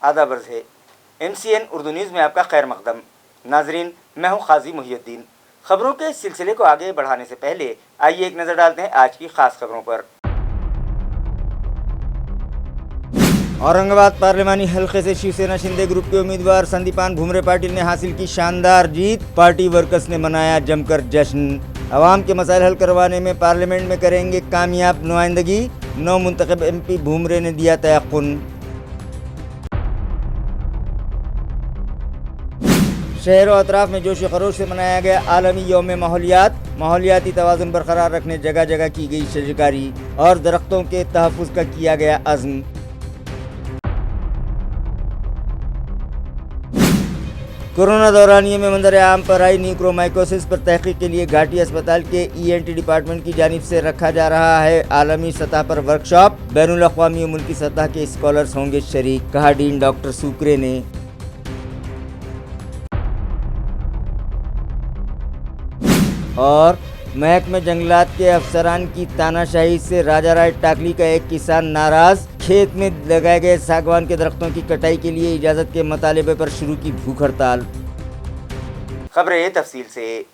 आदाब अर्ज़ है। MCN उर्दू न्यूज़ में आपका खैर मकदम। नाजरीन, मैं हूँ काजी मुहियुद्दीन। खबरों के सिलसिले को आगे बढ़ाने से पहले आइए एक नज़र डालते हैं आज की खास खबरों पर। औरंगाबाद पार्लिमानी हल्के से शिवसेना शिंदे ग्रुप के उम्मीदवार संदीपान भुमरे पाटिल ने हासिल की शानदार जीत। पार्टी वर्कर्स ने मनाया जमकर जश्न। अवाम के मसाइल हल करवाने में पार्लियामेंट में करेंगे कामयाब नुमाइंदगी। नौ मुंतखब MP भुमरे ने दिया तयक़ुन। शहर और अतराफ में जोश खरोश से मनाया गया आलमी यौम माहौलियात। माहौलियाती तवाज़ुन बरकरार रखने जगह जगह की गई शजरकारी और दरख्तों के तहफ़्फ़ुज़ का किया गया अज़्म। कोरोना दौरानिये में मंजर आम पर आई न्यूक्रोमाइकोसिस पर तहकीक के लिए घाटी अस्पताल के ENT डिपार्टमेंट की जानिब से रखा जा रहा है आलमी सतह पर वर्कशॉप। बैनुल अक़वामी और मुल्की सतह के स्कॉलर्स होंगे शरीक, कहा डीन डॉक्टर सूकरे ने। और महकमे जंगलात के अफसरान की तानाशाही से राजा राय टाकली का एक किसान नाराज। खेत में लगाए गए सागवान के दरख्तों की कटाई के लिए इजाज़त के मुतालबे पर शुरू की भूख हड़ताल। खबरें तफसील से।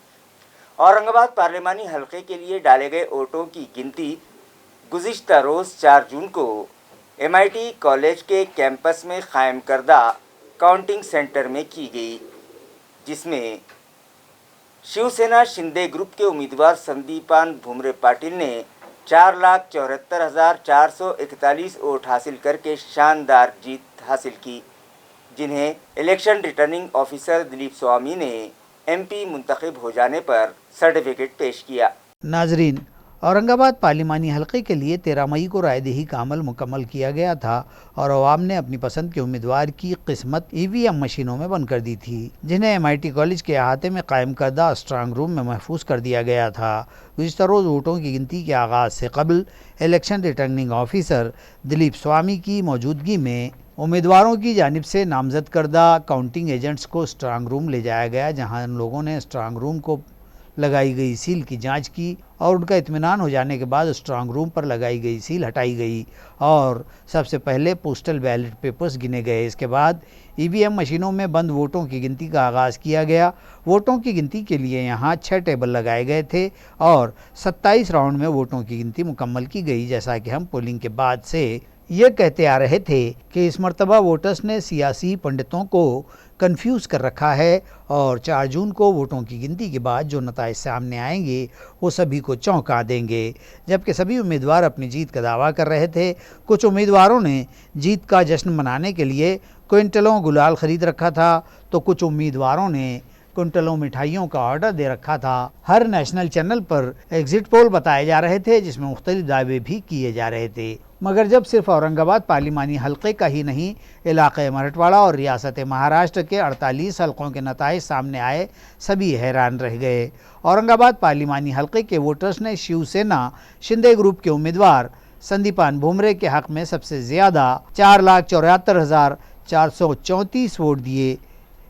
औरंगाबाद पार्लिमानी हल्के के लिए डाले गए वोटों की गिनती गुज़िश्ता रोज़ 4 जून को MIT कॉलेज के कैंपस में कायम करदा काउंटिंग सेंटर में की गई, जिसमें शिवसेना शिंदे ग्रुप के उम्मीदवार संदीपान भुमरे पाटिल ने 4,74,441 वोट हासिल करके शानदार जीत हासिल की, जिन्हें election returning officer Dilip Swami ने MP मुंतखब हो जाने पर सर्टिफिकेट पेश किया। नाजरीन, औरंगाबाद पार्लिमानी हल्के के लिए 13 मई को रायदही का अमल मुकम्मल किया गया था और अवाम ने अपनी पसंद के उम्मीदवार की किस्मत EVM मशीनों में बंद कर दी थी, जिन्हें MIT कॉलेज के अहाते में कायम करदा स्ट्रांग रूम में महफूज कर दिया गया था। गुज़िश्ता रोज़ वोटों की गिनती के आगाज़ से कबल election returning officer Dilip Swami की मौजूदगी में उम्मीदवारों की जानिब से नामजद करदा काउंटिंग एजेंट्स को स्ट्रांग रूम ले जाया गया, जहाँ लोगों ने स्ट्रांग रूम को लगाई गई सील की जांच की और उनका इत्मीनान हो जाने के बाद स्ट्रांग रूम पर लगाई गई सील हटाई गई और सबसे पहले पोस्टल बैलेट पेपर्स गिने गए। इसके बाद EVM मशीनों में बंद वोटों की गिनती का आगाज़ किया गया। वोटों की गिनती के लिए यहाँ 6 टेबल लगाए गए थे और 27 राउंड में वोटों की गिनती मुकम्मल की गई। जैसा कि हम पोलिंग के बाद से ये कहते आ रहे थे कि इस मरतबा वोटर्स ने सियासी पंडितों को कंफ्यूज कर रखा है और 4 जून को वोटों की गिनती के बाद जो नताइज सामने आएंगे वो सभी को चौंका देंगे। जबकि सभी उम्मीदवार अपनी जीत का दावा कर रहे थे। कुछ उम्मीदवारों ने जीत का जश्न मनाने के लिए क्विंटलों गुलाल ख़रीद रखा था, तो कुछ उम्मीदवारों ने क्विंटलों मिठाइयों का ऑर्डर दे रखा था। हर नेशनल चैनल पर एग्जिट पोल बताए जा रहे थे, जिसमें मुख्तलिफ दावे भी किए जा रहे थे। मगर जब सिर्फ औरंगाबाद पार्लिमानी हल्के का ही नहीं, इलाक़े मराठवाड़ा और रियासत महाराष्ट्र के 48 हल्कों के नताइज सामने आए, सभी हैरान रह गए। औरंगाबाद पार्लिमानी हल्के के वोटर्स ने शिवसेना शिंदे ग्रुप के उम्मीदवार संदीपान भुमरे के हक़ में सबसे ज़्यादा 4,74,434 वोट दिए,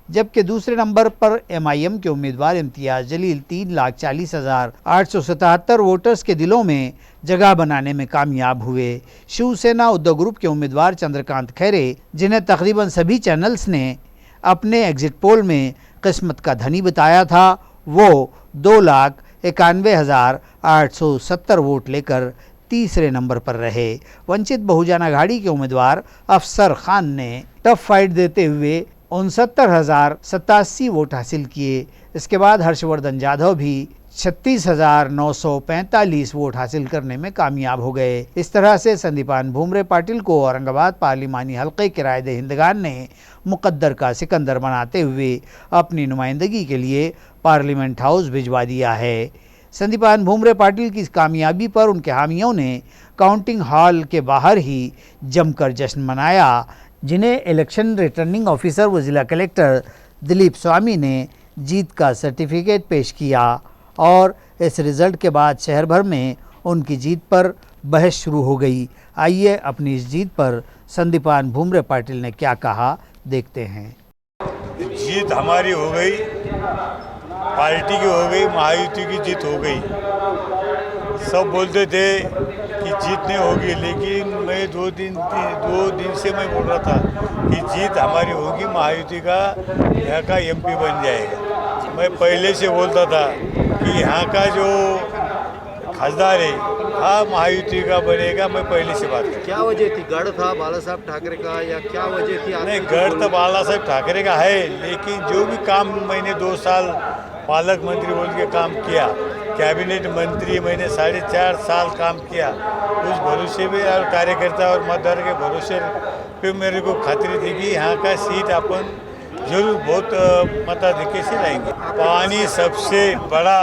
जबकि दूसरे नंबर पर MIM के उम्मीदवार इम्तियाज़ जलील 3,40,877 वोटर्स के दिलों में जगह बनाने में कामयाब हुए। शिवसेना उद्धव ग्रुप के उम्मीदवार चंद्रकांत खैरे, जिन्हें तकरीबन सभी चैनल्स ने अपने एग्जिट पोल में किस्मत का धनी बताया था, वो 2,91,870 वोट लेकर तीसरे नंबर पर रहे। वंचित बहुजन आघाड़ी के उम्मीदवार अफसर खान ने टफ फाइट देते हुए 69,087 वोट हासिल किए। इसके बाद हर्षवर्धन जाधव भी 36,945 वोट हासिल करने में कामयाब हो गए। इस तरह से संदीपान भुमरे पाटिल को औरंगाबाद पार्लिमानी हल्के के रायदहिंदगान ने मुकद्दर का सिकंदर बनाते हुए अपनी नुमाइंदगी के लिए पार्लियामेंट हाउस भिजवा दिया है। संदीपान भुमरे पाटिल की इस कामयाबी पर उनके हामियों ने काउंटिंग हॉल के बाहर ही जमकर जश्न मनाया, जिन्हें इलेक्शन रिटर्निंग ऑफिसर व ज़िला कलेक्टर दिलीप स्वामी ने जीत का सर्टिफिकेट पेश किया और इस रिज़ल्ट के बाद शहर भर में उनकी जीत पर बहस शुरू हो गई। आइए अपनी इस जीत पर संदीपान भुमरे पाटिल ने क्या कहा, देखते हैं। जीत हमारी हो गई, पार्टी की हो गई, महायुति की जीत हो गई। सब बोलते थे कि जीत नहीं होगी, लेकिन मैं दो दिन से मैं बोल रहा था कि जीत हमारी होगी, महायुति का यहाँ का एमपी बन जाएगा। मैं पहले से बोलता था कि यहाँ का जो खासदार है हाँ महायुति का बनेगा, मैं पहले से बात कर। क्या वजह थी? गढ़ था बाला साहब ठाकरे का या क्या वजह थी? नहीं, गढ़ तो बाला साहब ठाकरे का है, लेकिन जो भी काम मैंने 2 साल पालक मंत्री बोल के काम किया, कैबिनेट मंत्री मैंने 4.5 साल काम किया, उस भरोसे पे और कार्यकर्ता और मतदार के भरोसे पे मेरे को खातिर थी कि यहाँ का सीट अपन जरूर बहुत मताधिक्य से लाएंगे। पानी सबसे बड़ा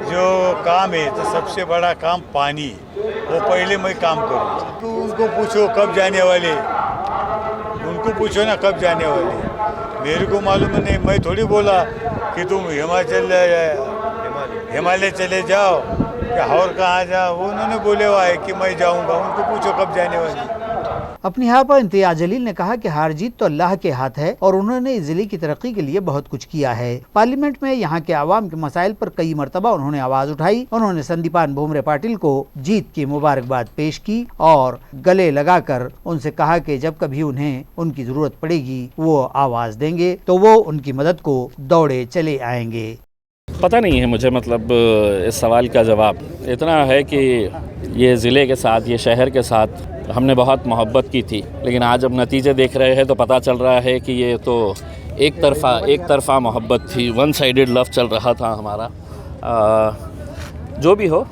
जो काम है, तो सबसे बड़ा काम पानी, वो पहले मैं काम करूँगा। तो उनको पूछो कब जाने वाले, उनको पूछो ना कब जाने वाले, मेरे को मालूम नहीं। मैं थोड़ी बोला कि तुम हिमालय चले जाओ या और कहाँ जाओ, उन्होंने बोले हुआ है कि मैं जाऊँगा, उनको पूछो कब जाने वाली। अपनी यहाँ पर इम्तियाज जलील ने कहा कि हार जीत तो अल्लाह के हाथ है और उन्होंने इस जिले की तरक्की के लिए बहुत कुछ किया है। पार्लियामेंट में यहाँ के आवाम के मसाइल पर कई मरतबा उन्होंने आवाज उठाई। उन्होंने संदीपान भुमरे पाटिल को जीत की मुबारकबाद पेश की और गले लगाकर उनसे कहा कि जब कभी उन्हें उनकी जरूरत पड़ेगी वो आवाज देंगे तो वो उनकी मदद को दौड़े चले आएंगे। पता नहीं है मुझे, मतलब इस सवाल का जवाब इतना है कि ये ज़िले के साथ, ये शहर के साथ हमने बहुत मोहब्बत की थी, लेकिन आज जब नतीजे देख रहे हैं तो पता चल रहा है कि ये तो एक तरफ़ा मोहब्बत थी, वन साइडेड लव चल रहा था हमारा। जो भी हो,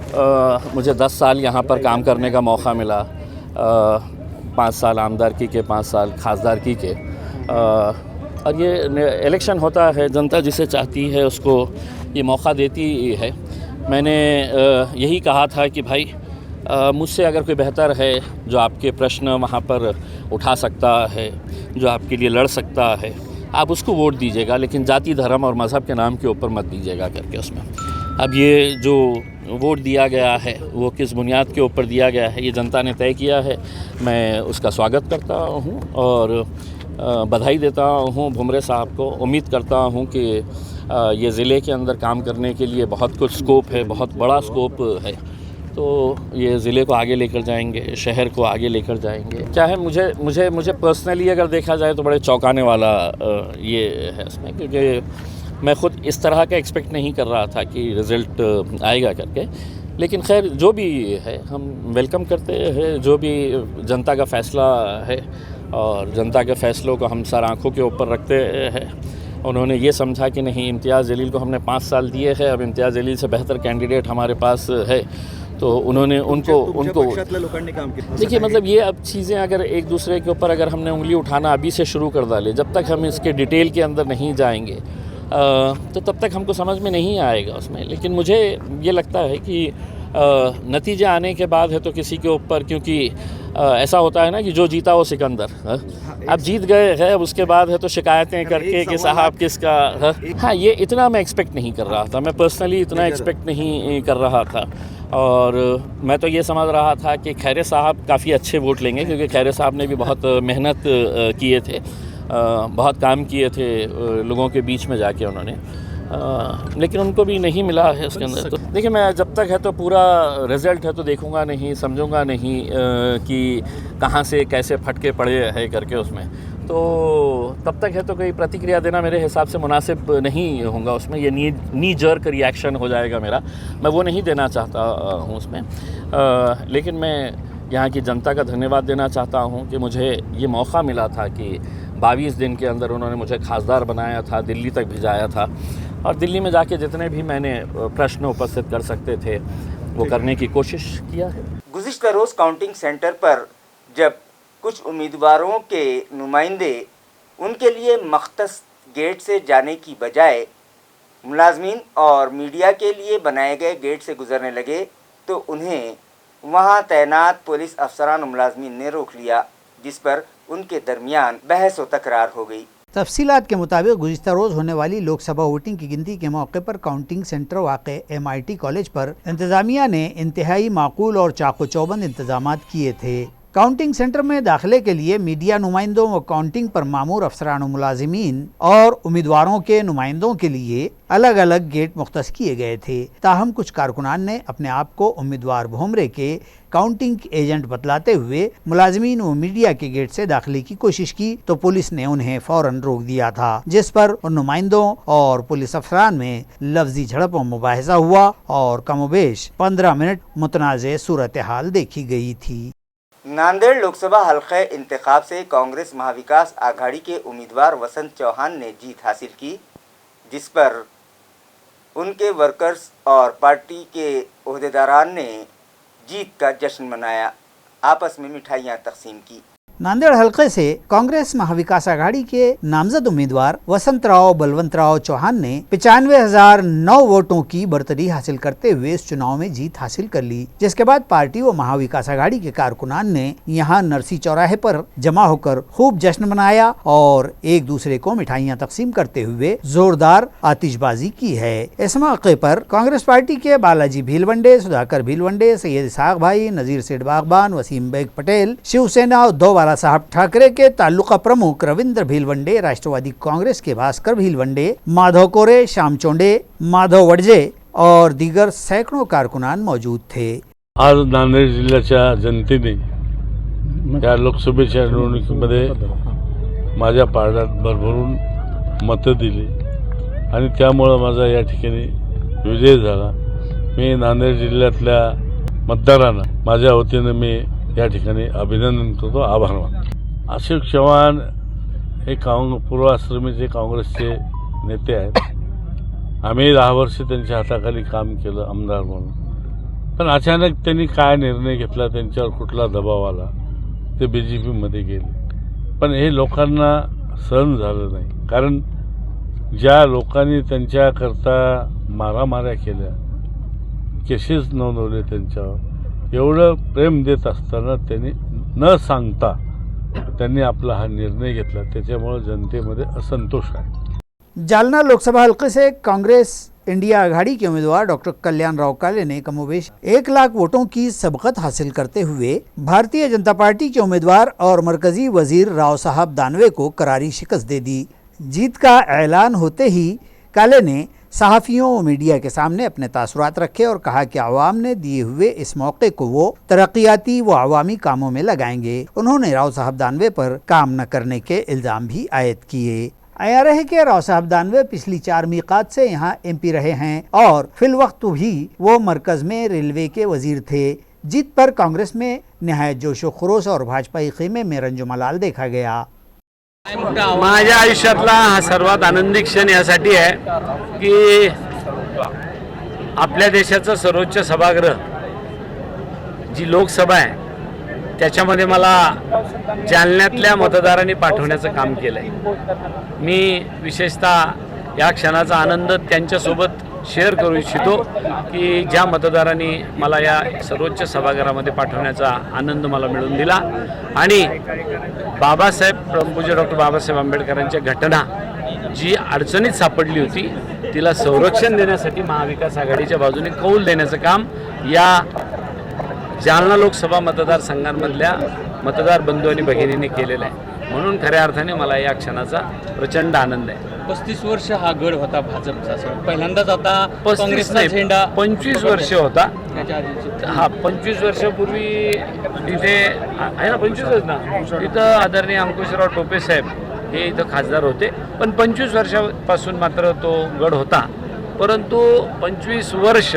मुझे 10 साल यहाँ पर काम करने का मौका मिला, 5 साल आमदारकी के, 5 साल खासदारकी के। और ये इलेक्शन होता है, जनता जिसे चाहती है उसको ये मौका देती है। मैंने यही कहा था कि भाई मुझसे अगर कोई बेहतर है जो आपके प्रश्न वहाँ पर उठा सकता है, जो आपके लिए लड़ सकता है, आप उसको वोट दीजिएगा, लेकिन जाति धर्म और मज़हब के नाम के ऊपर मत दीजिएगा करके उसमें। अब ये जो वोट दिया गया है वो किस बुनियाद के ऊपर दिया गया है ये जनता ने तय किया है। मैं उसका स्वागत करता हूँ और बधाई देता हूँ भुमरे साहब को। उम्मीद करता हूँ कि ये ज़िले के अंदर काम करने के लिए बहुत कुछ स्कोप है, बहुत बड़ा स्कोप है, तो ये ज़िले को आगे लेकर जाएंगे, शहर को आगे लेकर जाएंगे। चाहे मुझे पर्सनली अगर देखा जाए तो बड़े चौंकाने वाला ये है इसमें, क्योंकि मैं ख़ुद इस तरह का एक्सपेक्ट नहीं कर रहा था कि रिज़ल्ट आएगा करके। लेकिन खैर जो भी है हम वेलकम करते हैं, जो भी जनता का फ़ैसला है और जनता के फ़ैसलों को हम सर आँखों के ऊपर रखते हैं। उन्होंने ये समझा कि नहीं, इम्तियाज़ जलील को हमने 5 साल दिए हैं, अब इम्तियाज़ जलील से बेहतर कैंडिडेट हमारे पास है, तो उन्होंने उनको देखिए, मतलब ये अब चीज़ें अगर एक दूसरे के ऊपर अगर हमने उंगली उठाना अभी से शुरू कर डाले, जब तक हम इसके डिटेल के अंदर नहीं जाएंगे तो तब तक हमको समझ में नहीं आएगा उसमें। लेकिन मुझे ये लगता है कि नतीजे आने के बाद है तो किसी के ऊपर, क्योंकि ऐसा होता है ना कि जो जीता वो सिकंदर, अब जीत गए हैं, अब उसके बाद है तो शिकायतें करके कि साहब किसका। हाँ, ये इतना मैं एक्सपेक्ट नहीं कर रहा था, मैं पर्सनली इतना एक्सपेक्ट नहीं कर रहा था। और मैं तो ये समझ रहा था कि खैरे साहब काफ़ी अच्छे वोट लेंगे, क्योंकि खैरे साहब ने भी बहुत मेहनत किए थे, बहुत काम किए थे लोगों के बीच में जाके उन्होंने, लेकिन उनको भी नहीं मिला है उसके अंदर। तो देखिए, मैं जब तक है तो पूरा रिज़ल्ट है तो देखूंगा नहीं, समझूंगा नहीं कि कहाँ से कैसे फटके पड़े है करके उसमें, तो तब तक है तो कोई प्रतिक्रिया देना मेरे हिसाब से मुनासिब नहीं होगा उसमें। ये नी जर्क रिएक्शन हो जाएगा मेरा, मैं वो नहीं देना चाहता हूँ उसमें। लेकिन मैं यहाँ की जनता का धन्यवाद देना चाहता हूँ कि मुझे ये मौका मिला था कि 22 दिन के अंदर उन्होंने मुझे खासदार बनाया था, दिल्ली तक भिजाया था, और दिल्ली में जाके जितने भी मैंने प्रश्न उपस्थित कर सकते थे वो करने की कोशिश किया है। गुज़िश्ता रोज़ काउंटिंग सेंटर पर जब कुछ उम्मीदवारों के नुमाइंदे उनके लिए मख्तस गेट से जाने की बजाय मुलाजमीन और मीडिया के लिए बनाए गए गेट से गुजरने लगे तो उन्हें वहां तैनात पुलिस अफसरान और मुलाजमीन ने रोक लिया, जिस पर उनके दरमियान बहस व तकरार हो गई। तफसीलात के मुताबिक गुज़िश्ता रोज़ होने वाली लोकसभा वोटिंग की गिनती के मौके पर काउंटिंग सेंटर वाक़े MIT कॉलेज पर इंतज़ामिया ने इंतहाई माकूल और चाको चौबंद इंतजामात किए थे। काउंटिंग सेंटर में दाखिले के लिए मीडिया नुमाइंदों व काउंटिंग पर मामूर अफसरान व मुलाजिमीन और उम्मीदवारों के नुमाइंदों के लिए अलग अलग गेट मुख्तस किए गए थे। ताहम कुछ कारकुनान ने अपने आप को उम्मीदवार भोमरे के काउंटिंग एजेंट बतलाते हुए मुलाजिमीन व मीडिया के गेट से दाखिले की कोशिश की तो पुलिस ने उन्हें फौरन रोक दिया था, जिस पर उन नुमाइंदों और पुलिस अफसरान में लफ्जी झड़प व मुबाहिजा हुआ और कमोबेश 15 मिनट मुतनाज़ सूरत हाल देखी गई थी। नांदेड़ लोकसभा हल्के इंतखाब से कांग्रेस महाविकास आघाड़ी के उम्मीदवार वसंत चौहान ने जीत हासिल की, जिस पर उनके वर्कर्स और पार्टी के ओहदेदारान ने जीत का जश्न मनाया, आपस में मिठाइयां तकसीम की। नांदेड़ हल्के से कांग्रेस महाविकास आघाड़ी के नामजद उम्मीदवार वसंतराव बलवंतराव चौहान ने 95,009 वोटों की बढ़तरी हासिल करते हुए इस चुनाव में जीत हासिल कर ली, जिसके बाद पार्टी व महाविकास आघाड़ी के कारकुनान ने यहां नरसी चौराहे पर जमा होकर खूब जश्न मनाया और एक दूसरे को मिठाइयां तकसीम करते हुए जोरदार आतिशबाजी की है। इस मौके पर कांग्रेस पार्टी के बालाजी भीलवंडे, सुधाकर भीलवंडे, सैयद इसाक भाई, नजीर सेठ बागबान, वसीम बेग पटेल, शिवसेना उद्धव बाला साहब ठाकरे के तालुका प्रमुख रविंद्र भीलवंडे, राष्ट्रवादी कांग्रेस के भास्कर भीलवंडे, माधव कोरे, श्याम चोंडे, माधव वडजे और दीगर सैकड़ों कारकुनान मौजूद थे। आज नांदेड जिल्ह्याच्या जनतेने या लोकसभेच्या निवडणुकीमध्ये माझ्या पारड्यात भरभरून मतं दिली आणि त्यामुळे माझा या ठिकाणी विजय झाला। मी नांदेड जिल्ह्यातल्या मतदारांना माझ्या वतीने मी या ठिकाणी अभिनंदन करतो, आभार मानतो। अशोक चव्हाण हे पूर्वाश्रमीचे काँग्रेसचे नेते आहेत। आम्ही 10 वर्ष त्यांच्या हाताखाली काम केलं आमदार म्हणून, पण अचानक त्यांनी काय निर्णय घेतला, त्यांच्यावर कुठला दबाव आला, ते BJPमध्ये गेले। पण हे लोकांना सहन झालं नाही, कारण ज्या लोकांनी त्यांच्याकरता मारामाऱ्या केल्या, केसेस नोंदवले, त्यांच्यावर एवढं प्रेम देत असताना त्यांनी न सांगता त्यांनी आपला हा निर्णय घेतला, त्याच्यामुळे जनतेमध्ये असंतोष आहे। जालना लोकसभा हल्के से कांग्रेस इंडिया आघाड़ी के उम्मीदवार डॉक्टर कल्याण राव काले ने कमोबेश 1 लाख वोटों की सबकत हासिल करते हुए भारतीय जनता पार्टी के उम्मीदवार और मरकजी वजीर राव साहब दानवे को करारी शिकस्त दे दी। जीत का ऐलान होते ही काले ने सहाफ़ियों व मीडिया के सामने अपने तासुरात रखे और कहा कि आवाम ने दिए हुए इस मौके को वो तरक्याती व अवामी कामों में लगाएंगे। उन्होंने राव साहब दानवे पर काम न करने के इल्ज़ाम भी आयद किए। आया है कि राव साहब दानवे पिछली 4 मीक़ात से यहाँ MP रहे हैं और फिल वक्त भी वो मरकज़ में रेलवे के वजीर थे। जीत पर कांग्रेस में नहायत जोशो खरोश और भाजपाई ख़ीमे में रंजो मलाल देखा गया। माझ्या आयुष्यातला हा सर्वात आनंदी क्षण यासाठी आहे की आपल्या देशाचं सर्वोच्च सभागृह जी लोकसभा आहे त्याच्यामध्ये मला जालन्यातल्या मतदारांनी पाठवण्याचं काम केलंय। मी विशेषतः या क्षणाचा आनंद त्यांच्यासोबत शेअर करू इच्छितो की ज्या मतदारांनी मला या सर्वोच्च सभागृहामध्ये पाठवण्याचा आनंद मला मिळवून दिला आणि बाबासाहेब परमपूज्य डॉक्टर बाबासाहेब आंबेडकरांच्या घटना जी अडचणीत सापडली होती तिला संरक्षण देण्यासाठी महाविकास आघाडीच्या बाजूने कौल देण्याचं काम या जालना लोकसभा मतदारसंघांमधल्या मतदार बंधू आणि भगिनींनी केलेलं आहे। म्हणून खऱ्या अर्थाने मला या क्षणाचा प्रचंड आनंद आहे। 35 वर्ष हा गड होता भाजपचा, पहिल्यांदाच आता 35 काँग्रेसचा झेंडा 25 वर्ष होता। त्याच्या आधीचे हा 25 वर्षापूर्वी तिथे आहे ना 25च ना, तिथं आदरणीय अंकुशराव टोपे साहेब हे इथं खासदार होते, पण 25 वर्षापासून मात्र तो गड होता। परंतु 25 वर्ष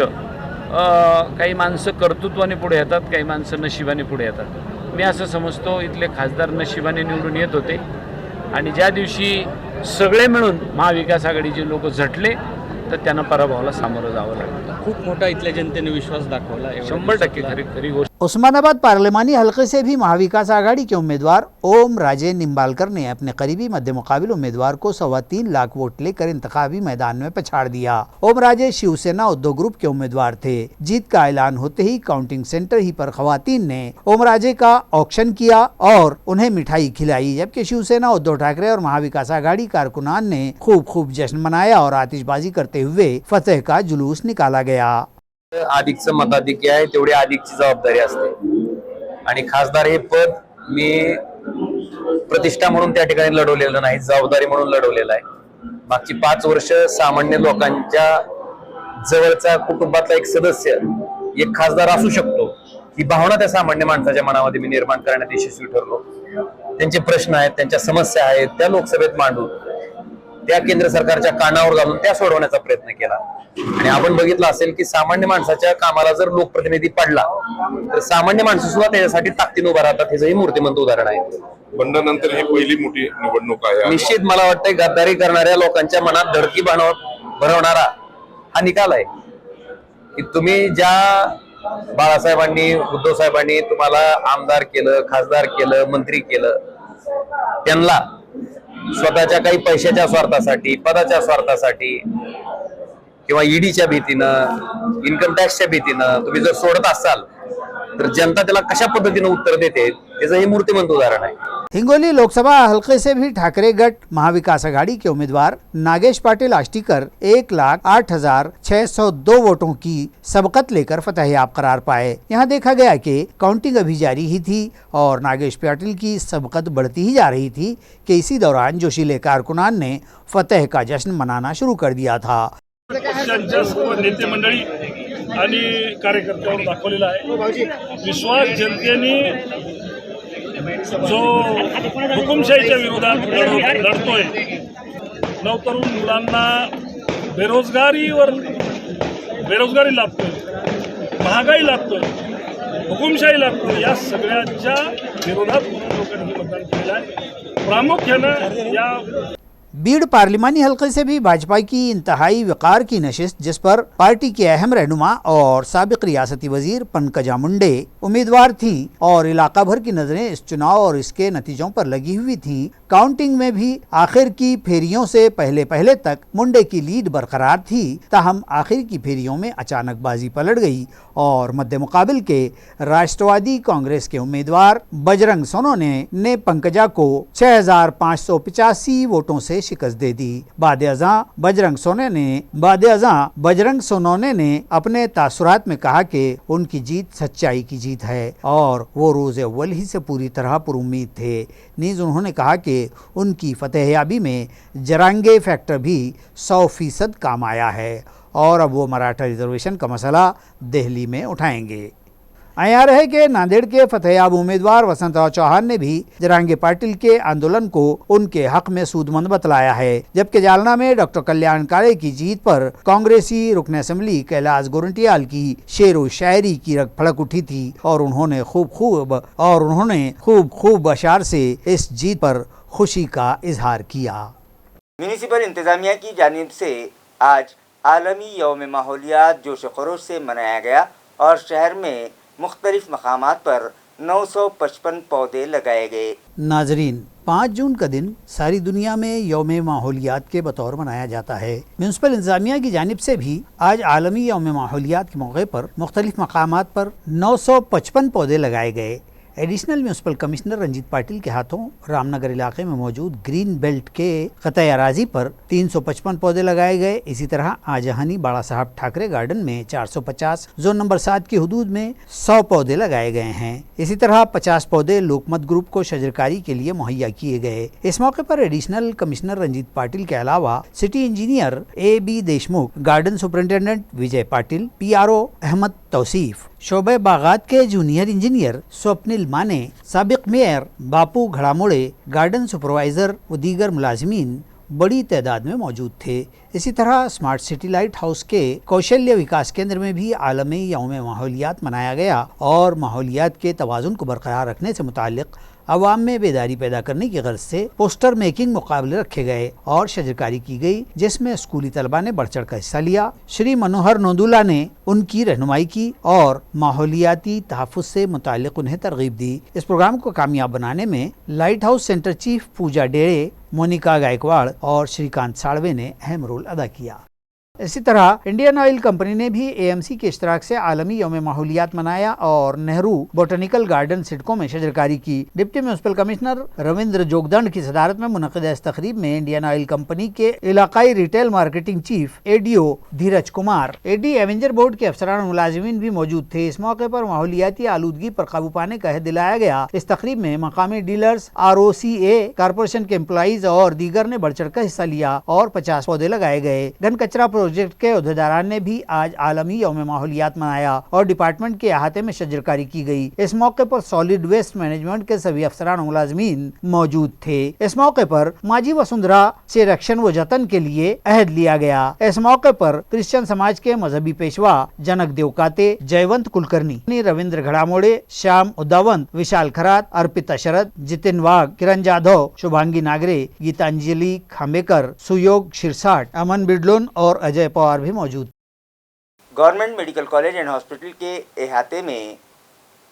काही माणसं कर्तृत्वाने पुढे येतात, काही माणसं नशिबाने पुढे येतात। मी असं समजतो इथले खासदार नशिबाने निवडून येत होते आणि ज्या दिवशी सगळे मिळून महाविकास आघाडीचे लोक झटले तर त्यांना पराभवाला सामोरं जावं लागलं। खूप मोठा इथल्या जनतेने विश्वास दाखवला। 100% खरी गोष्ट। उस्मानाबाद पार्लिमानी हल्के से भी महाविकास आघाड़ी के उम्मीदवार ओम राजे निम्बालकर ने अपने करीबी मध्य मुकाबिल उम्मीदवार को 3.25 लाख वोट लेकर इंतखाबी मैदान में पछाड़ दिया। ओम राजे शिवसेना उद्धव ग्रुप के उम्मीदवार थे। जीत का ऐलान होते ही काउंटिंग सेंटर ही पर खवातीन ने ओम राजे का औक्शन किया और उन्हें मिठाई खिलाई, जबकि शिवसेना उद्धव ठाकरे और महाविकास आघाड़ी कारकुनान ने खूब जश्न मनाया और आतिशबाजी करते हुए फतेह का जुलूस निकाला गया। अधिकचं मताधिक्य आहे तेवढी अधिकची जबाबदारी असते आणि खासदार हे पद मी प्रतिष्ठा म्हणून त्या ठिकाणी लढवलेलं नाही, जबाबदारी म्हणून लढवलेलं आहे. मागची 5 वर्ष सामान्य लोकांच्या जवळचा कुटुंबातला एक सदस्य, एक खासदार असू शकतो, ही भावना त्या सामान्य माणसाच्या मनामध्ये मी निर्माण करण्यात यशस्वी ठरलो. त्यांचे प्रश्न आहेत, त्यांच्या समस्या आहेत, त्या लोकसभेत मांडून त्या केंद्र सरकारच्या कानावर घालून त्या सोडवण्याचा प्रयत्न केला. आणि आपण बघितलं असेल की सामान्य माणसाच्या कामाला जर लोकप्रतिनिधी पडला तर सामान्य माणसं सुद्धा त्याच्यासाठी ताकदीने उभा राहतात. हे मूर्तिमंत उदाहरण आहे. बंडानंतर ही पहिली मोठी निवडणूक आहे. निश्चित मला वाटतंय गद्दारी करणाऱ्या लोकांच्या मनात धडकी भरवणारा हा निकाल आहे की तुम्ही ज्या बाळासाहेबांनी, उद्धव साहेबांनी तुम्हाला आमदार केलं, खासदार केलं, मंत्री केलं, त्यांना स्वतःच्या काही पैशाच्या स्वार्थासाठी, पदाच्या स्वार्थासाठी किंवा ईडीच्या भीतीनं, इन्कम टॅक्सच्या भीतीनं तुम्ही जर सोडत असाल तर जनता त्याला कशा पद्धतीने उत्तर देते त्याचं हे मूर्तिमंत उदाहरण आहे. हिंगोली लोकसभा हलके से भी ठाकरे गट महाविकास आघाड़ी के उम्मीदवार नागेश पाटिल आष्टीकर 1,08,602 वोटों की सबकत लेकर फतहयाब करार पाए. यहाँ देखा गया कि काउंटिंग अभी जारी ही थी और नागेश पाटिल की सबकत बढ़ती ही जा रही थी कि इसी दौरान जोशीले कारकुनान ने फतेह का जश्न मनाना शुरू कर दिया था. नेते मंडळी आणि कार्यकर्त्यांवर दाखवलेला आहे. विश्वास जनतेने जो हुकुमशाहीच्या विरोधात लढतोय, नवतरुण मुलांना बेरोजगारी लाभतोय, महागाई लाभतोय, हुकुमशाही लाभतोय, या सगळ्यांच्या विरोधात लोकांनी मतदान केलं आहे. प्रामुख्यानं या बीड़ पार्लिमानी हलके से भी भाजपा की इंतहाई वक़ार की नशिस्त, जिस पर पार्टी के अहम रहनुमा और साबिक रियासती वजीर पंकजा मुंडे उम्मीदवार थी और इलाका भर की नजरें इस चुनाव और इसके नतीजों पर लगी हुई थी. काउंटिंग में भी आखिर की फेरियों से पहले तक मुंडे की लीड बरकरार थी. ताहम आखिर की फेरियों में अचानक बाजी पलट गई और मध्य मुकाबिल के राष्ट्रवादी कांग्रेस के उम्मीदवार बजरंग सोनोने ने पंकजा को 6,585 वोटों से शिकस्त दे दी. बाद-ए-अज़ां बजरंग सोनोने ने अपने तासुरात में कहा कि उनकी जीत सच्चाई की जीत है और वो रोज़ अव्वल ही से पूरी तरह पुरुम्मीद थे. नीज़ उन्होंने कहा कि उनकी फतेहयाबी में जरांगे फैक्टर भी 100% काम आया है और अब वो मराठा रिजर्वेशन का मसला दिल्ली में उठाएंगे. आया रहे कि नांदेड़ के फतेहयाब उम्मीदवार वसंतराव चौहान ने भी जरांगे पाटिल के आंदोलन को उनके हक में सूदमंद बतलाया है. जबकि जालना में डॉक्टर कल्याण काळे की जीत पर कांग्रेसी रुकन असेंबली कैलाश गोरंटियाल की शेरो शायरी की रग फड़क उठी थी और उन्होंने खूब अशार से इस जीत पर खुशी का इजहार किया. म्यूनिसिपल इंतजामिया की जानिब से आज आलमी यौम माहौलियात जोश खरोश से मनाया गया और शहर में मुख्तलिफ मकामात पर 955 पौधे लगाए गए. नाजरीन, 5 जून का दिन सारी दुनिया में यौम माहौलियात के बतौर मनाया जाता है. म्यूनिसिपल इंतजामिया की जानिब से भी आज आलमी यौम माहौलियात के मौके पर मुख्तलिफ मकामात पर 955 पौधे लगाए गए. Additional municipal commissioner Ranjit Patil के हाथों रामनगर इलाके में मौजूद ग्रीन बेल्ट के कतई अराजी पर 355 पौधे लगाए गए. इसी तरह आजहानी बाड़ा साहब ठाकरे गार्डन में 450, जोन नंबर 7 की हुदूद में 100 पौधे लगाए गए हैं. इसी तरह 50 पौधे लोकमत ग्रुप को शजरकारी के लिए मुहैया किए गए. इस मौके पर एडिशनल कमिश्नर रंजीत पाटिल के अलावा city engineer AB Deshmukh, garden superintendent Vijay Patil, PRO Ahmed Tausif, शोबे बागात के जूनियर इंजीनियर स्वप्निल माने, साबिक mayor Bapu Ghadamode, garden supervisor व दीगर मुलाजिमीन बड़ी तादाद में मौजूद थे. इसी तरह स्मार्ट सिटी लाइट हाउस के कौशल्य विकास केंद्र में भी आलमी यौम माहौलियात मनाया गया और माहौलियात के तवाज़ुन को बरकरार रखने से मुताल्लिक अवाम में बेदारी पैदा करने की गर्ज से पोस्टर मेकिंग मुकाबले रखे गए और शजरकारी की गई, जिसमें स्कूली तलबा ने बढ़ चढ़ कर हिस्सा लिया. श्री मनोहर नोंदुला ने उनकी रहनुमाई की और माहौलियाती तहफ़्फ़ुज़ से मुताल्लिक़ उन्हें तरगीब दी. इस प्रोग्राम को कामयाब बनाने में लाइट हाउस सेंटर चीफ पूजा डेड़े, मोनिका गायकवाड़ और श्रीकांत साड़वे ने अहम रोल अदा किया. इसी तरह इंडियन ऑयल कंपनी ने भी एएमसी के इश्तराक से आलमी यौम माहौलियात मनाया और नेहरू बोटेनिकल गार्डन सिडको में शजरकारी की। Deputy municipal commissioner Ravindra Jogdand की सदारत में मुनक़िदा इस तकरीब में इंडियन ऑयल कंपनी के इलाकाई रिटेल मार्केटिंग चीफ एडीओ धीरज कुमार, एडी एवेंजर बोर्ड के अफसरान मुलाजिमीन भी मौजूद थे। इस मौके पर माहौलियाती आलूदगी पर काबू पाने का अहद दिलाया गया। इस तकरीब में मकामी डीलर्स, ROCA कारपोरेशन के एम्प्लॉइज और दीगर ने बढ़ चढ़ कर हिस्सा लिया और 50 पौधे लगाए गए। घन कचरा प्रोजेक्ट के अहदेदारान ने भी आज आलमी यौम माहौलियात मनाया और डिपार्टमेंट के अहाते में शजरकारी की गई। इस मौके पर सॉलिड वेस्ट मैनेजमेंट के सभी अफसरान मुलाजमीन मौजूद थे। इस मौके पर माजी वसुंधरा से रक्षण व जतन के लिए अहद लिया गया। इस मौके पर क्रिश्चियन समाज के मजहबी पेशवा जनक देवकाते, जयवंत कुलकर्णी, रविंद्र घड़ामोड़े, श्याम उदावंत, विशाल खरात, अर्पिता शरद, जितिन वाघ, किरण जाधव, शुभांगी नागरे, गीतांजलि खांबेकर, सुयोग शिरसाट, अमन बिडलोन और अजय पवार भी मौजूद। Government medical college and hospital के अहाते में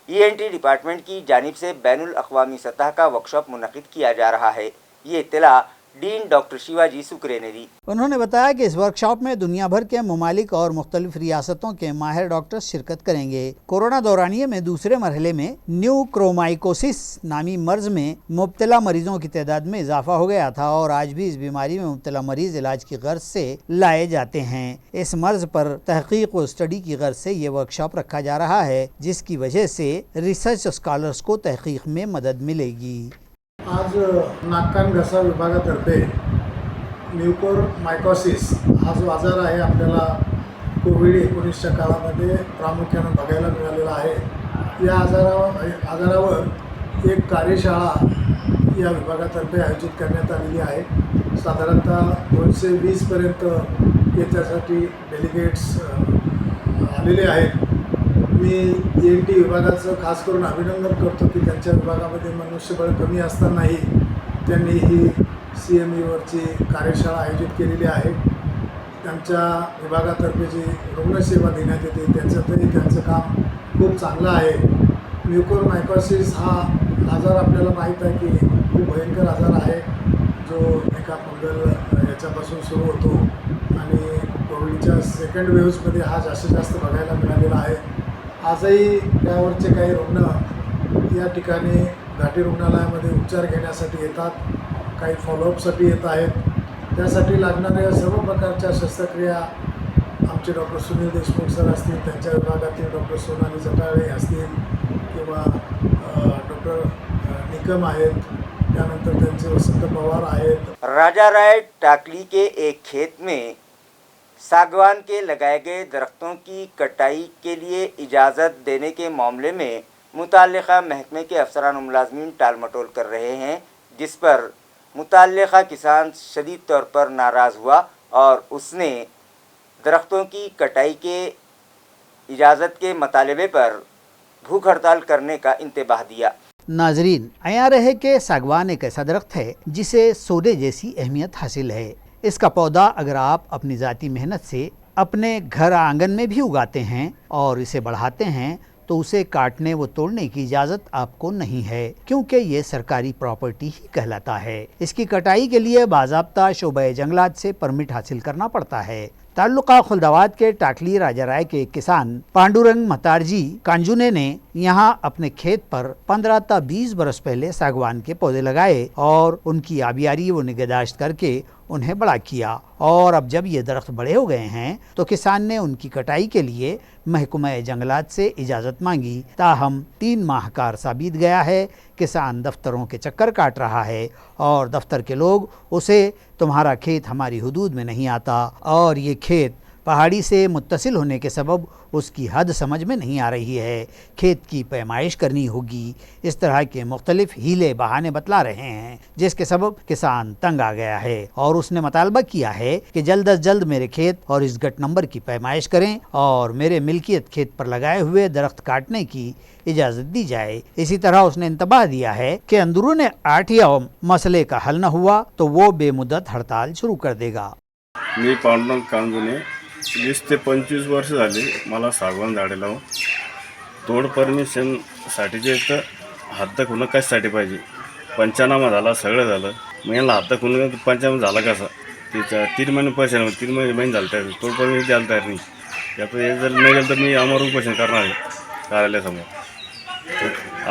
ENT डिपार्टमेंट की जानिब से बैनुल अक़वामी सतह का वर्कशॉप मुनक़िद किया जा रहा है। ये इत्तला डीन डॉक्टर शिवाजी सुक्रे ने दी। उन्होंने बताया कि इस वर्कशॉप में दुनिया भर के ममालिक और मुख्तलिफ रियासतों के माहिर डॉक्टर्स शिरकत करेंगे। कोरोना दौरानिये में दूसरे मरहले में न्यूक्रोमाइकोसिस नामी मर्ज में मुब्तला मरीजों की तादाद में इजाफा हो गया था और आज भी इस बीमारी में मुब्तला मरीज इलाज की गर्ज से लाए जाते हैं। इस मर्ज पर तहकीक व स्टडी की गर्ज से ये वर्कशॉप रखा जा रहा है, जिसकी वजह से रिसर्च स्कॉलर्स को तहकीक में मदद मिलेगी। आज नाक कान घसा विभागातर्फे म्युकोरमायकोसिस हा जो आजार आहे आपल्याला कोविड-19च्या काळामध्ये प्रामुख्याने बघायला मिळालेला आहे। या आजारावर एक कार्यशाळा या विभागातर्फे आयोजित करण्यात आलेली आहे। साधारणतः 220 पर्यंत याच्यासाठी डेलिगेट्स आलेले आहेत। मी ENT विभागाचं खास करून अभिनंदन करतो की त्यांच्या विभागामध्ये मनुष्यबळ कमी असतानाही त्यांनी ही CMEवरची कार्यशाळा आयोजित केलेली आहे। त्यांच्या विभागातर्फे जी रुग्णसेवा देण्यात येते त्याच्यातही त्यांचं काम खूप चांगलं आहे। म्युकोरमायकोसिस हा आजार आपल्याला माहीत आहे की खूप भयंकर आजार आहे, जो एका फंगल याच्यापासून सुरू होतो आणि कोविडच्या सेकंड वेव्हमध्ये हा जास्तीत जास्त बघायला मिळालेला आहे। आजही त्यावरचे काही रुग्ण या ठिकाणी घाटी रुग्णालयामध्ये उपचार घेण्यासाठी येतात, काही फॉलोअपसाठी येत आहेत। त्यासाठी लागणाऱ्या सर्व प्रकारच्या शस्त्रक्रिया आमचे डॉक्टर सुनील देशमुख सर असतील, त्यांच्या विभागातील डॉक्टर सोनाली जटाळे असतील किंवा डॉक्टर निकम आहेत, त्यानंतर त्यांचे वसंत पवार आहेत। राजाराय टाकली के एक खेत में सागवान के लगाए गए दरख्तों की कटाई के लिए इजाज़त देने के मामले में मुताल्लिक़ा महकमे के अफसरान मुलाज़मीन टाल मटोल कर रहे हैं, जिस पर मुताल्लिक़ा किसान शदीद तौर पर नाराज़ हुआ और उसने दरख्तों की कटाई के इजाज़त के मतालबे पर भूख हड़ताल करने का इंतबाह दिया। नाजरीन, अयार है कि सागवान एक ऐसा दरख्त है जिसे सोने जैसी अहमियत हासिल है। इसका पौधा अगर आप अपनी ज़ाती मेहनत से अपने घर आंगन में भी उगाते हैं और इसे बढ़ाते हैं तो उसे काटने व तोड़ने की इजाज़त आपको नहीं है, क्योंकि ये सरकारी प्रॉपर्टी ही कहलाता है। इसकी कटाई के लिए बाज़ाब्ता शोबे जंगलात से परमिट हासिल करना पड़ता है। ताल्लुका खुलदाबाद के टाकली राजाराय के किसान पांडुरंग मतारजी कांजुने ने यहाँ अपने खेत पर 15 ता 20 बरस पहले सागवान के पौधे लगाए और उनकी आबियारी व निगहदाश्त करके उन्हें बड़ा किया और अब जब ये दरख्त बड़े हो गए हैं तो किसान ने उनकी कटाई के लिए महकमा जंगलात से इजाज़त मांगी। ताहम 3 माह का अरसा बीत गया है। किसान दफ्तरों के चक्कर काट रहा है और दफ्तर के लोग उसे तुम्हारा खेत हमारी हुदूद में नहीं आता और ये खेत पहाड़ी से मुत्तसिल होने के सबब उसकी हद समझ में नहीं आ रही है, खेत की पैमाइश करनी होगी। इस तरह के मुख्तलिफ हीले बहाने बतला रहे हैं, जिसके सबब किसान तंग आ गया है और उसने मुतालबा किया है कि जल्द अज जल्द मेरे खेत और इस गट नंबर की पैमाइश करें और मेरे मिल्कियत खेत पर लगाए हुए दरख्त काटने की इजाज़त दी जाए। इसी तरह उसने इंतबाह दिया है कि अंदरून 8 यौम मसले का हल न हुआ तो वो बेमुदत हड़ताल शुरू कर देगा। मी पांडुरंग कांजुने 20 ते 25 वर्ष झाली मला सागवान झाडे लावून तोड परमिशनसाठीचे तर हद्द खुणं कशासाठी पाहिजे, पंचनामा झाला, सगळं झालं, मग याला हद्द खुणं पंचनामा झाला कसा, तिचा 3 महिने उपोषण 3 महिने झालं तयार तोड परमिशन द्यायला तयार नाही. त्याचं हे जर नाही गेलं तर मी आमरण उपोषण करणार आहे कार्यालयासमोर.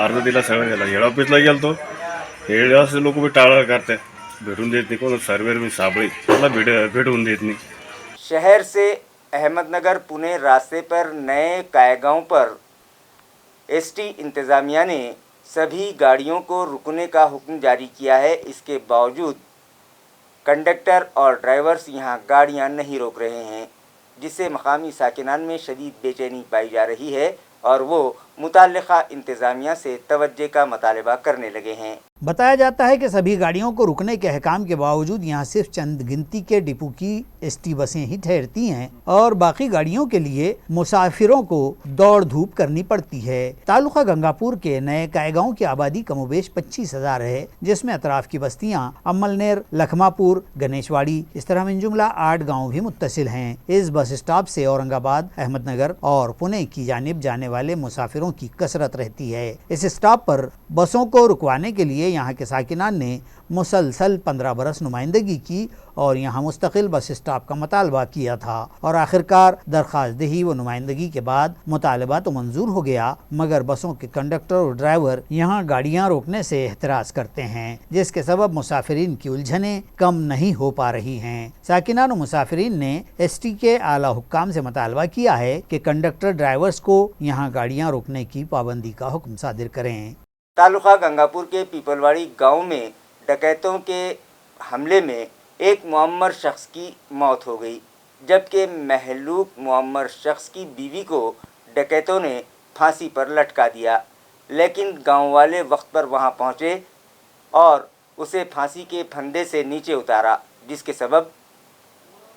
अर्ज दिला सगळं गेला. हेड ऑफिसला गेलो हेड ऑफिस लोक बी टाळा करतात, भेटून देत नहीं. कोण सर्वेर में साबळे त्याला भेटून देत नहीं. शहर से अहमदनगर पुणे रास्ते पर नए कायगांव पर एसटी इंतज़ामिया ने सभी गाड़ियों को रुकने का हुक्म जारी किया है. इसके बावजूद कंडक्टर और ड्राइवर्स यहां गाड़ियां नहीं रोक रहे हैं, जिससे मकामी साकिनान में शदीद बेचैनी पाई जा रही है और वो मुताल्लिक़ा इंतज़ामिया से तवज्जो का मुतालबा करने लगे हैं. बताया जाता है कि सभी गाड़ियों को रुकने के अहकाम के बावजूद यहाँ सिर्फ चंद गिनती के डिपो की एसटी बसें ही ठहरती हैं और बाकी गाड़ियों के लिए मुसाफिरों को दौड़ धूप करनी पड़ती है. तालुका गंगापुर के नए कायगांव की आबादी कमोबेश 25,000 है, जिसमें अतराफ की बस्तियां अम्मलनेर, लखमापुर, गणेशवाड़ी, इस तरह में जुमला 8 गाँव भी मुत्तसिल हैं. इस बस स्टॉप से औरंगाबाद, अहमदनगर और पुणे की जानिब जाने वाले मुसाफिरों की कसरत रहती है. इस स्टॉप पर बसों को रुकवाने के लिए यहाँ के साकिनान ने मुसलसल 15 बरस नुमाइंदगी की और यहाँ मुस्तकिल बस स्टॉप का मुतालबा किया था और आखिरकार दरख्वास्त दही व नुमाइंदगी के बाद मुतालबा तो मंजूर हो गया, मगर बसों के कंडक्टर और ड्राइवर यहाँ गाड़ियाँ रोकने से एहतराज करते हैं, जिसके सबब मुसाफिरीन की उलझनें कम नहीं हो पा रही हैं. साकिनान और मुसाफिरीन ने एसटी के आला हुक्काम से मुतालबा किया है कि कंडक्टर ड्राइवर्स को यहाँ गाड़ियाँ रोकने की पाबंदी का हुक्म सादिर करें. तालुका गंगापुर के पीपलवाड़ी गांव में डकैतों के हमले में एक मुअम्मर शख्स की मौत हो गई, जबकि महलूक मुअम्मर शख्स की बीवी को डकैतों ने फांसी पर लटका दिया. लेकिन गांव वाले वक्त पर वहां पहुंचे और उसे फांसी के फंदे से नीचे उतारा, जिसके सबब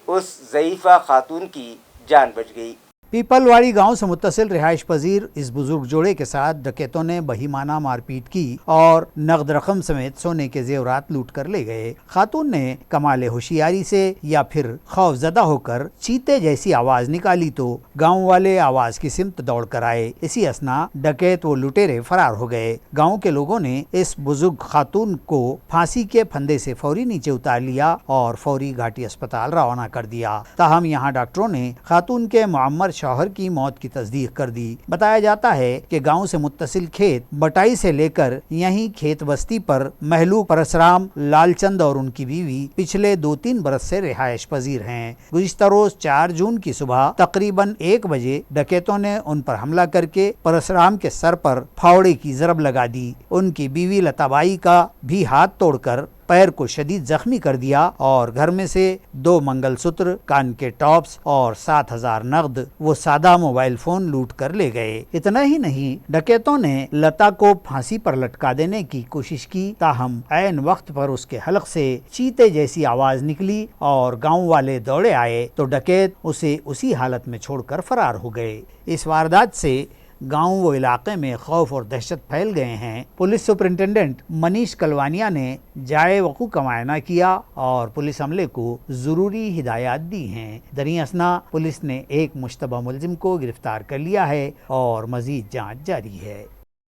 उस ज़ईफ़ा खातून की जान बच गई. पीपलवाड़ी गांव से मुत्तसिल रिहाइश पजीर इस बुजुर्ग जोड़े के साथ डकैतों ने बहीमाना मारपीट की और नगद रकम समेत सोने के जेवरात लूट कर ले गए. खातून ने कमाल होशियारी से या फिर खौफजदा होकर चीते जैसी आवाज निकाली तो गांव वाले आवाज की सिमत दौड़ कर आए. इसी असना डकैत व लुटेरे फरार हो गए. गाँव के लोगों ने इस बुजुर्ग खातून को फांसी के फंदे से फौरी नीचे उतार लिया और फौरी घाटी अस्पताल रवाना कर दिया. ताहम यहाँ डॉक्टरों ने खातून के मुअम्मर शौहर की मौत की तस्दीक कर दी. बताया जाता है कि गांव से मुत्तसिल खेत बटाई से लेकर यहीं खेत बस्ती पर महलूक परसराम, लालचंद और उनकी बीवी पिछले 2-3 बरस से रिहायश पजीर हैं. गुज़िश्ता रोज 4 जून की सुबह तकरीबन 1 बजे डकैतों ने उन पर हमला करके परसराम के सर पर फावड़े की जरब लगा दी. उनकी बीवी लताबाई का भी हाथ तोड़कर पैर को शदीद जख्मी कर दिया और घर में से 2 मंगलसूत्र, कान के टॉप्स और 7,000 नगद वो सादा मोबाइल फोन लूट कर ले गए. इतना ही नहीं, डकैतों ने लता को फांसी पर लटका देने की कोशिश की, ताहम ऐन वक्त पर उसके हलक से चीते जैसी आवाज निकली और गांव वाले दौड़े आए तो डकैत उसे उसी हालत में छोड़कर फरार हो गए. इस वारदात से गांव व इलाके में खौफ और दहशत फैल गए हैं. पुलिस सुपरिंटेंडेंट मनीष कलवानिया ने जाए वकू का मुआयना किया और पुलिस अमले को जरूरी हिदायत दी हैं. दरी असना पुलिस ने एक मुश्तबा मुलजिम को गिरफ्तार कर लिया है और मजीद जांच जारी है.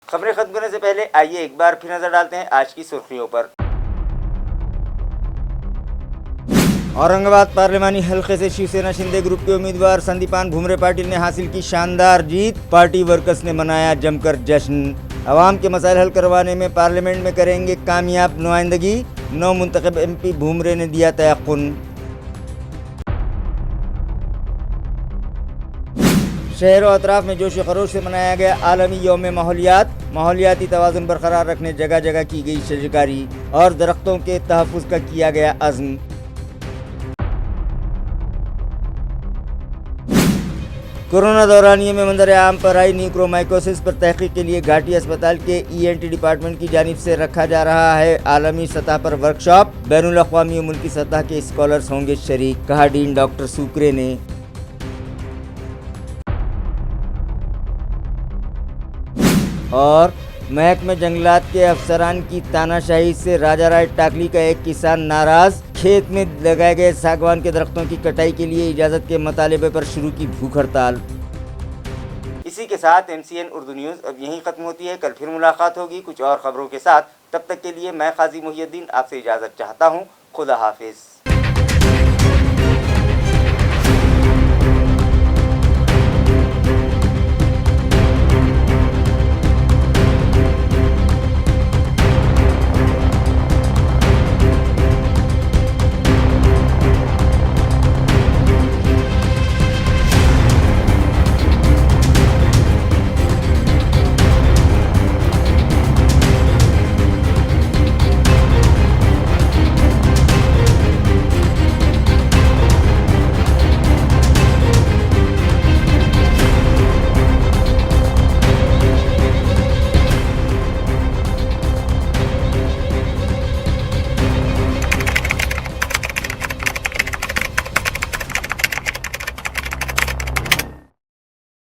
खबरें खत्म करने से पहले आइए एक बार फिर नजर डालते हैं आज की सुर्खियों पर. औरंगाबाद पार्लिमानी हलके से शिवसेना शिंदे ग्रुप के उम्मीदवार संदीपान भुमरे पाटिल ने हासिल की शानदार जीत. पार्टी वर्कर्स ने मनाया जमकर जश्न. अवाम के मसाइल हल करवाने में पार्लियामेंट में करेंगे कामयाब नुमाइंदगी. नौ मुंतखब MP भुमरे ने दिया तयक्कुन. शहर और अतराफ में जोश खरोश से मनाया गया आलमी यौम माहौलियात. माहौलियाती तवाज़ुन बरकरार रखने जगह जगह की गई शजरकारी और दरख्तों के तहफ़्फ़ुज़ का किया गया अज़्म. कोरोना दौरानिये में मंजर आम पर आई न्यूक्रोमाइकोसिस पर तहकीक के लिए घाटी अस्पताल के ENT डिपार्टमेंट की जानिब से रखा जा रहा है आलमी सतह पर वर्कशॉप. बैनुल अक़वामी व मुल्की सतह के स्कॉलर्स होंगे शरीक, कहा डीन डॉक्टर सूकरे ने. और महकमे जंगलात के अफसरान की तानाशाही से राजा राय टाकली का एक किसान नाराज. खेत में लगाए गए सागवान के दरख्तों की कटाई के लिए इजाज़त के मुतालबे पर शुरू की भूख हड़ताल. इसी के साथ MCN उर्दू न्यूज़ अब यहीं ख़त्म होती है. कल फिर मुलाकात होगी कुछ और ख़बरों के साथ. तब तक के लिए मैं काजी मुहियुद्दीन आपसे इजाज़त चाहता हूँ. खुदा हाफिज़.